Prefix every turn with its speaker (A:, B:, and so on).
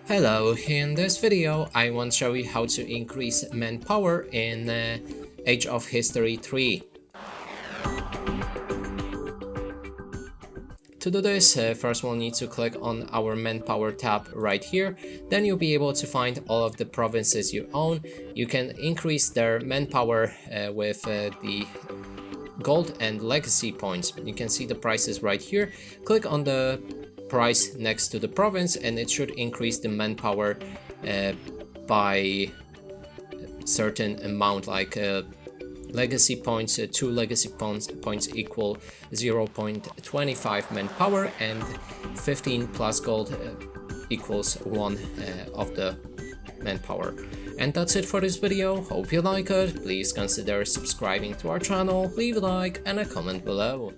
A: Hello, in this video I want to show you how to increase manpower in Age of History 3. To do this, first we'll need to click on our Manpower tab right here. Then you'll be able to find all of the provinces you own. You can increase their manpower with the gold and legacy points. You can see the prices right here. Click on the price next to the province and it should increase the manpower by certain amount, like legacy points. 2 legacy points equal 0.25 manpower, and 15 plus gold equals 1 of the manpower. And that's it for this video. Hope you like it. Please consider subscribing to our channel, leave a like and a comment below.